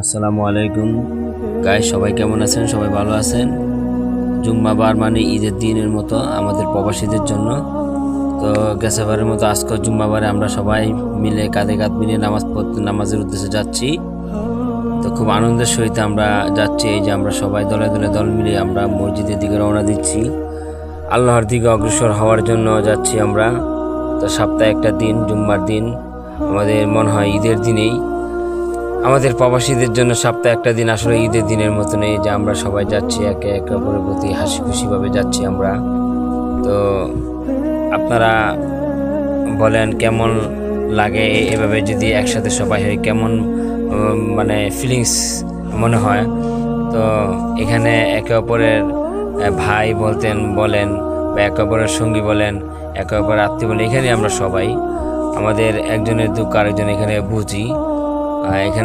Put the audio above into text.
আসসালামু আলাইকুম গাইস, সবাই কেমন আছেন? সবাই ভালো আছেন? জুম্মাবার মানে ঈদের দিনের মতো আমাদের প্রবাসীদের জন্য। তো গেছেবারের মতো আজকে জুম্মাবারে আমরা সবাই মিলে কাঁধে কাঁধ মিলিয়ে নামাজ পড়তে নামাজের উদ্দেশ্যে যাচ্ছি। তো খুব আনন্দের সহিত আমরা যাচ্ছি। এই যে আমরা সবাই দলে দলে দল মিলিয়ে আমরা মসজিদের দিকে রওনা দিচ্ছি, আল্লাহর দিকে অগ্রসর হওয়ার জন্য যাচ্ছি আমরা। তো সপ্তাহে একটা দিন, জুম্মার দিন, আমাদের মনে হয় ঈদের দিনেই আমাদের প্রবাসীদের জন্য সপ্তাহে একটা দিন আসলে ঈদের দিনের মতো নেই, যে আমরা সবাই যাচ্ছি একে একে অপরের প্রতি হাসি খুশিভাবে যাচ্ছি আমরা। তো আপনারা বলেন কেমন লাগে এভাবে যদি একসাথে সবাই হয়, কেমন মানে ফিলিংস মনে হয়? তো এখানে একে অপরের ভাই বলেন বা একে অপরের সঙ্গী বলেন, একে অপরের আত্মীয় বলেন, এখানে আমরা সবাই আমাদের একজনের দুঃখ আরেকজন এখানে বুঝি। এখানে